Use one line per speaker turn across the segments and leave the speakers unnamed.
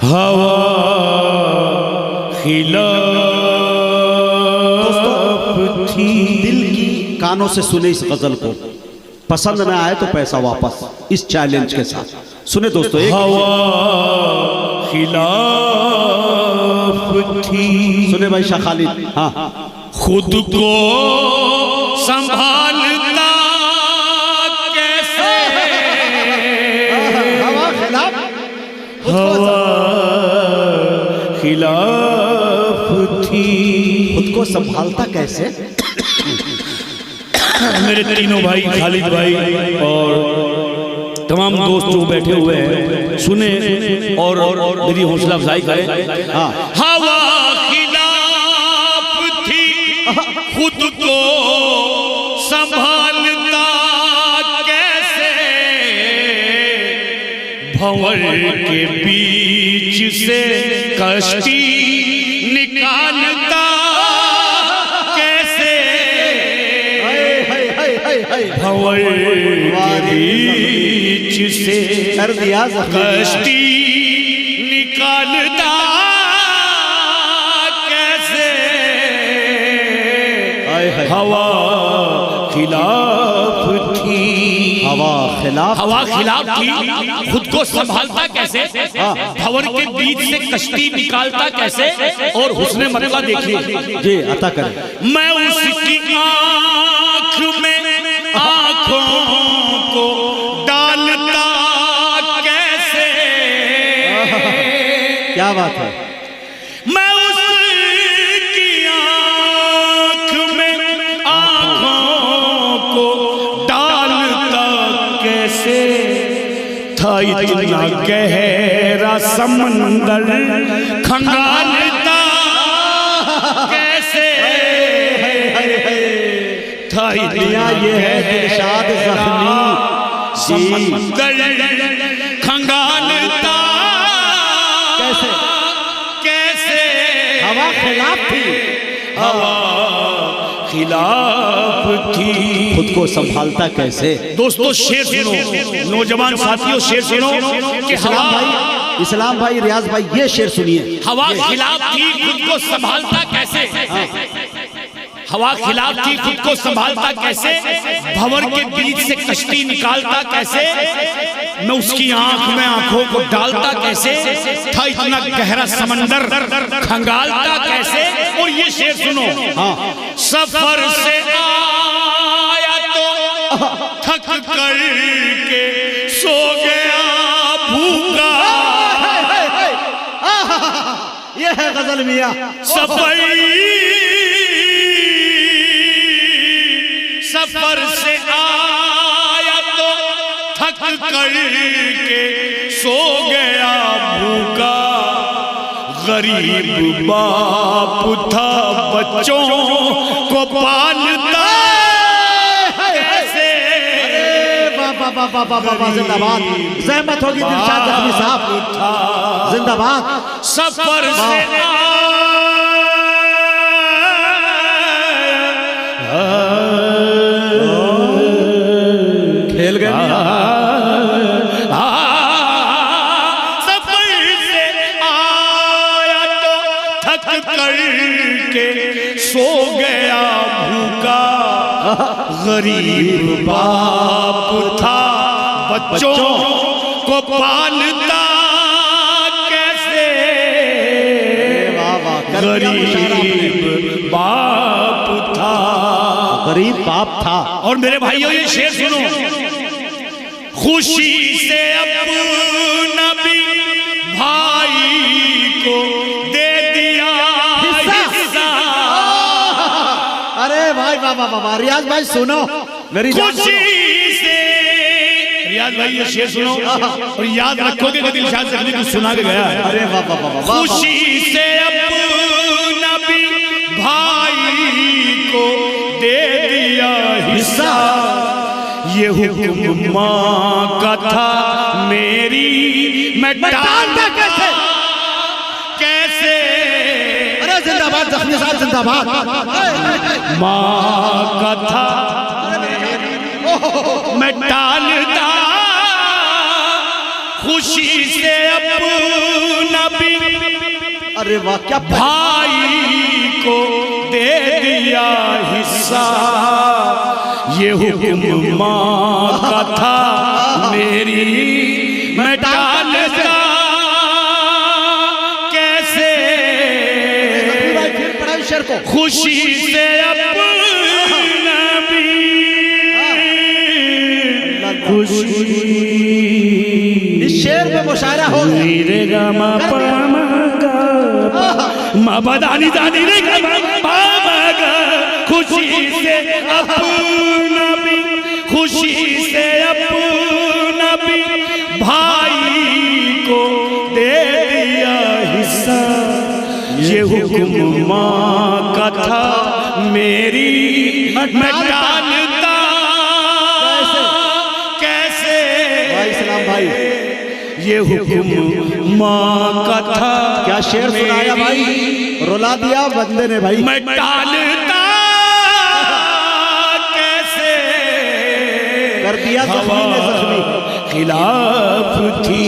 हवा खिलाफ थी।
दिल की कानों से सुने इस गजल को, पसंद ना आए तो पैसा वापस, इस चैलेंज के साथ सुने दोस्तों। एक
हवा खिलाफ थी।
सुने भाई शाह खालिद। हाँ
खुद को संभालता कैसे,
हवा खिलाफ,
हवा खिलाफ थी।
खुद को संभालता कैसे।
मेरे तीनों भाई, खालिद भाई और तमाम दोस्त जो बैठे हुए हैं, सुने और मेरी हौसला अफजाई करें।
हाँ
हवा खिलाफ थी, खुद को संभालता कैसे, भंवर के बीच से कश्ती निकालता कैसे, भंवर के बीच से कश्ती निकालता कैसे, हवा खिलाफ थी।
हवा खिलाफ,
हवा खिलाफ थी, खुद को संभालता कैसे, भंवर के बीच से कश्ती निकालता कैसे। और हुस्ने मतला देखिए
जी अता करें।
मैं उसकी आंख में आंखों को डालता कैसे,
क्या बात है।
मैं उसकी आंख में आंखों को डालता कैसे, था इतना गहरा समंदर खंगालता कैसे, था इतना
ये है दिलशाद ज़ख्मी
समंदर खंगालता
कैसे।
कैसे,
हवा खिलाफ थी,
हवा खिलाफ थी।
खुद को संभालता कैसे।
दोस्तों शेर सुनो, नौजवान साथियों शेर सुनो कि
इस्लाम भाई, इस्लाम भाई, रियाज भाई, ये शेर सुनिए।
हवा खिलाफ थी, खुद को संभालता कैसे, हवा खिलाफ थी, खुद को संभालता कैसे, भंवर के बीच से कश्ती निकालता कैसे, मैं उसकी आंख में आंखों को डालता कैसे, था इतना गहरा समंदर खंगालता कैसे। और ये शेर सुनो, सफर से आया तो थक कर के सो गया भूखा,
ये है गजल मियां।
सफर से आया तो थक कर के सो गया भूखा, गरीब बाप था बच्चों को पालता कैसे।
जिंदाबाद, ज़हमत होगी दिलशाद ज़ख्मी साहब, जिंदाबाद।
सफर से
खेल गए।
सफर से आया तो थक कर के सो गया भूखा, गरीब बाप था बच्चों को पालता कैसे, गरीब बाप था,
गरीब बाप था।
और मेरे भाइयों ये शेर सुनो, खुशी से अपना भी भाई को दे दिया हिस्सा।
अरे भाई बाबा बाबा, रियाज भाई सुनो मेरी
खुशी से, रियाज भाई ये शेर सुनो और याद रखोगे कि दिलशाद ज़ख्मी को सुना के गया है।
अरे बाबा बाबा,
खुशी से अपना भी भाई को दे दिया हिस्सा, ये हुक्म माँ का था मेरी, मैं टालता कैसे कैसे।
अरे जिंदाबाद ज़ख्मी साहब, जिंदाबाद।
माँ का था मैं टालता, खुशी से अपना
अरे वाह क्या
भाई को दे दिया हिस्सा, ये हुक्म माँ का था मेरी, मैं टालता कैसे
शेर को
खुशी से अपना भी खुशी।
इस शेर में मुशायरा हो
रे मा पा मा बा दानी दानी रे मा गा, खुशी से अपना भी खुशी से अपना भी भाई को दे दिया हिस्सा, ये हुक्म माँ का था मेरी, मैं टालता कैसे
भाई सलाम भाई,
ये हुक्म माँ का था।
क्या शेर सुनाया भाई, रुला दिया बंदे ने भाई।
मैं टालता कैसे
कर दिया जख्मी ने जख्मी,
खिलाफ थी।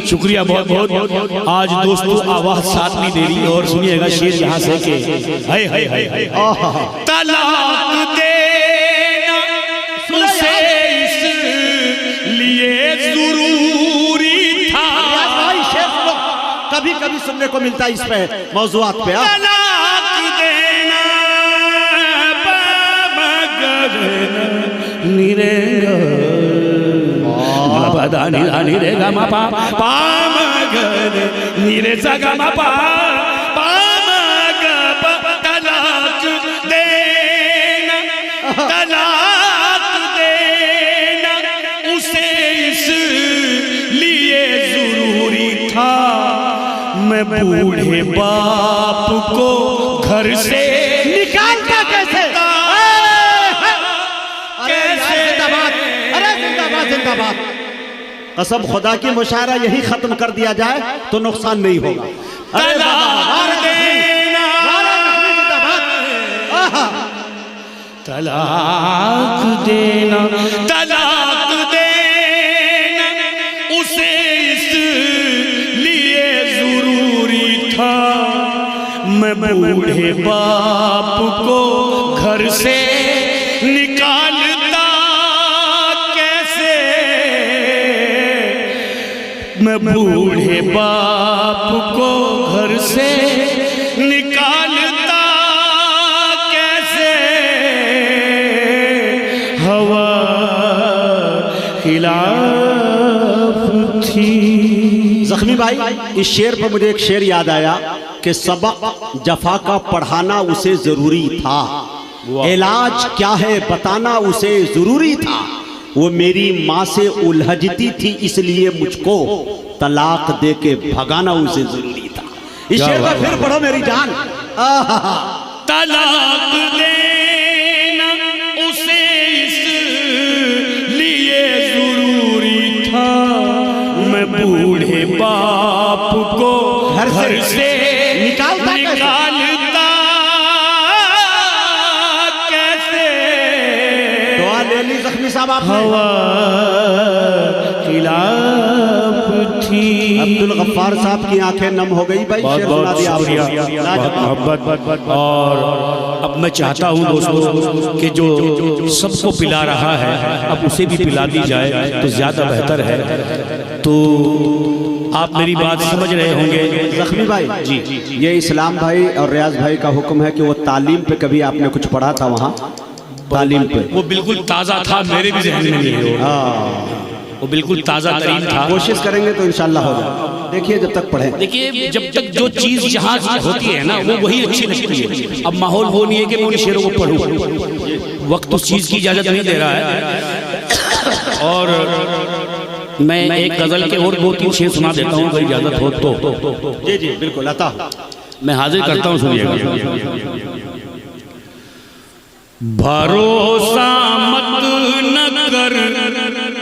शुक्रिया बहुत बहुत। आज दोस्तों आवाज साथ नहीं दे रही, और सुनिएगा शेर यहाँ से के हाय हाय हाय हाय, तलाक देना उसे इसलिए जरूरी था।
भाई शेर सुनो, कभी कभी सुनने को मिलता है इस पे मौजूआत पे।
तलाक देना दानी दानी रे गा मा पा पा मा ग नी रे सा गा मा पा पा मा ग पा। तलाक देना उसे इसलिए जरूरी था, मैं बूढ़े बाप को घर से
निकालता कैसे? अरे जिंदाबाद जिंदाबाद। कसम खुदा की मुशायरा यही खत्म कर दिया जाए तो नुकसान नहीं होगा।
तलाक देना उसे इसलिए जरूरी था, मैं बूढ़े बाप को घर से निकालता कैसे, मैं बूढ़े बाप को घर से निकालता कैसे, हवा खिलाफ थी।
जख्मी भाई, इस शेर पर मुझे एक शेर याद आया कि सबक जफा का पढ़ाना उसे जरूरी था, इलाज क्या है बताना उसे जरूरी था, वो मेरी माँ से उलझती थी इसलिए मुझको तलाक दे के भगाना उसे जरूरी था। इस शेर में फिर पढ़ो मेरी जान।
तलाक देना उसे इसलिए जरूरी था, मैं बूढ़े बाप को घर से निकालता कैसे।
दुआ ले ली जख्मी साहब आपने।
हवा खिलाफ थी।
अब्दुल गफ्फार साहब की आंखें नम हो गई भाई, शेर सुना दिया आपने।
और अब मैं चाहता हूं दोस्तों कि जो सबको पिला रहा है अब उसे भी पिला दी जाए तो ज्यादा बेहतर है। तो आप मेरी बात समझ रहे होंगे
जख्मी भाई जी। ये इस्लाम भाई और रियाज भाई का हुक्म है कि वो तालीम पे कभी आपने कुछ पढ़ा था वहाँ तालीम पे?
वो बिल्कुल ताज़ा था, मेरे भी ज़हन में नहीं है। वो बिल्कुल ताज़ा तरीन था।
कोशिश करेंगे तो इंशाल्लाह हो जाए। देखिए जब तक पढ़े,
देखिए जब तक जो चीज़ जहाँ होती है ना वो वही अच्छी लगती है। अब माहौल वो नहीं है कि मैं उन शेरों को पढ़ूँ, वक्त उस चीज़ की इजाज़त नहीं दे रहा है। और मैं एक गज़ल के और 2-3 शेर सुना देता हूँ अगर इजाज़त हो तो।
जी जी बिल्कुल अता
मैं हाजिर करता हूँ, सुनिएगा। भरोसा मत न कर,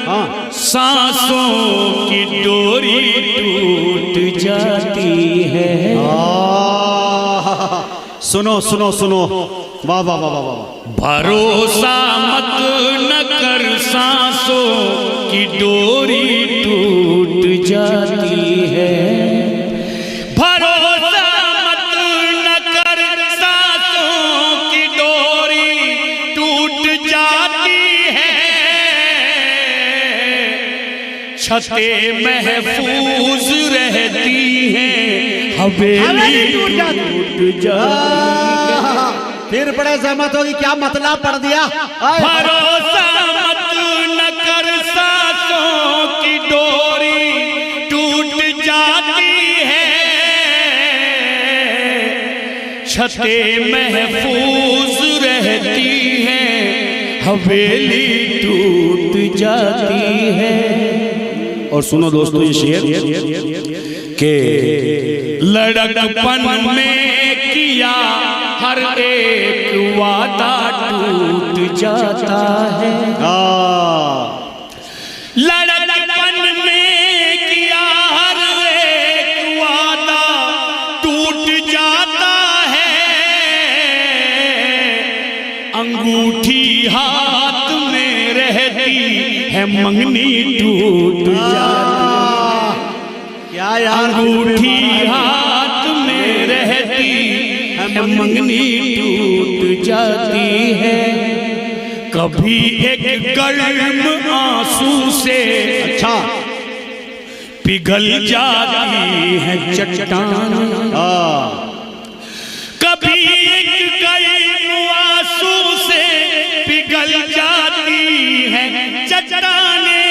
हाँ
सांसों की डोरी टूट जाती है।
सुनो सुनो सुनो, वाह वाह वाह वाह।
भरोसा मत न कर, सांसों की डोरी टूट जाती है। भरोसा छते महफूज रहती हैं, हवेली टूट जाती।
फिर बड़े सहमत होगी, क्या मतलब पढ़ दिया।
भरोसा मत न कर, सांसों की डोरी टूट जाती है, छते महफूज रहती हैं, हवेली टूट जाती है।
और सुनो दोस्तों ये शेर के
लड़कपन में किया हर एक वादा टूट जाता है, लड़कपन में किया हर एक वादा टूट जाता है, अंगूठी हाथ में रहती है, मंगनी टूट जाती।
क्या यार,
अंगूठी हाथ में रहती है, मंगनी टूट जाती है। कभी एक गर्म आंसू से
अच्छा
पिघल जाती है चट्टान, कभी एक गर्म आंसू से पिघल जाती है चट्टाने,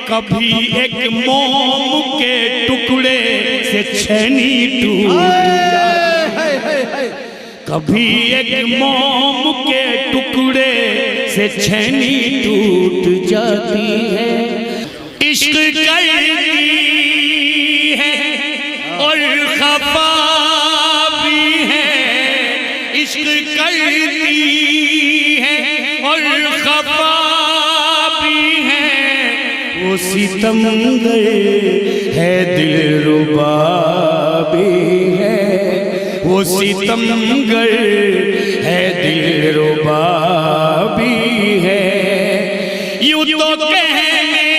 कभी एक मोम के टुकड़े से छेनी टूट जाती, कभी एक मोम के टुकड़े से छेनी टूट जाती है। इश्क करती है और खफा भी है, इश्क करती है और खफा भी है, वो सितमगर है दिलरुबा भी है, वो सितमगर है दिलरुबा भी है। यूं तो कहने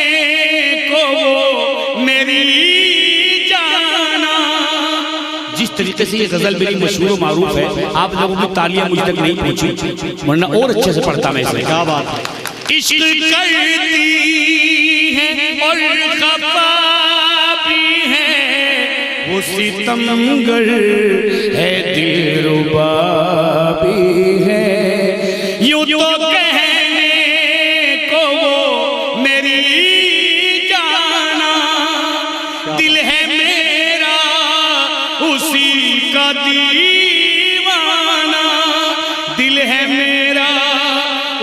को वो मेरी जाना। जिस तरीके से ये गजल मेरी मशहूर और मारूफ है, आप लोगों की तालियां मुझ तक नहीं पहुंची, वरना और अच्छे से पढ़ता मैं इसे।
क्या बात है।
इश्क करती है और खफा भी है, वो सितमगर है दिलरुबा भी है। यूं तो कहने को वो मेरी जाना, दिल है मेरा उसी का दीवाना, दिल है मेरा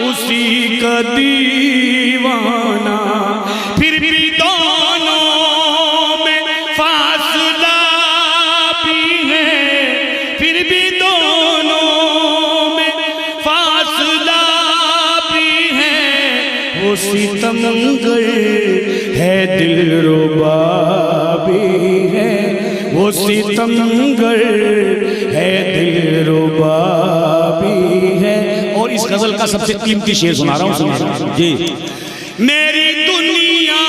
उसी का दीवाना। फिर भी दोनों में फासला भी है, फिर भी दोनों में फासला भी है, वो सितमगर है दिलरुबा भी है, वो सितमगर है दिलरुबा भी है। और इस गजल का सबसे कीमती शेर सुना रहा हूँ जी। मेरी दुनिया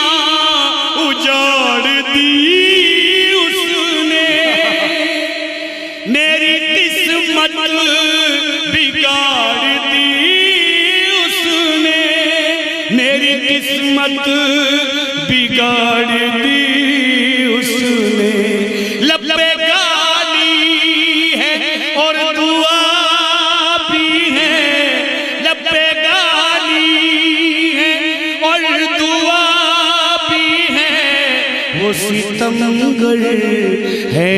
उजाड़ दी उसने, मेरी किस्मत बिगाड़ दी उसने, मेरी किस्मत बिगाड़ दी उसने। लब पे गाली है और दुआ भी है, लब पे गाली है और दुआ भी है, वो सितमगर है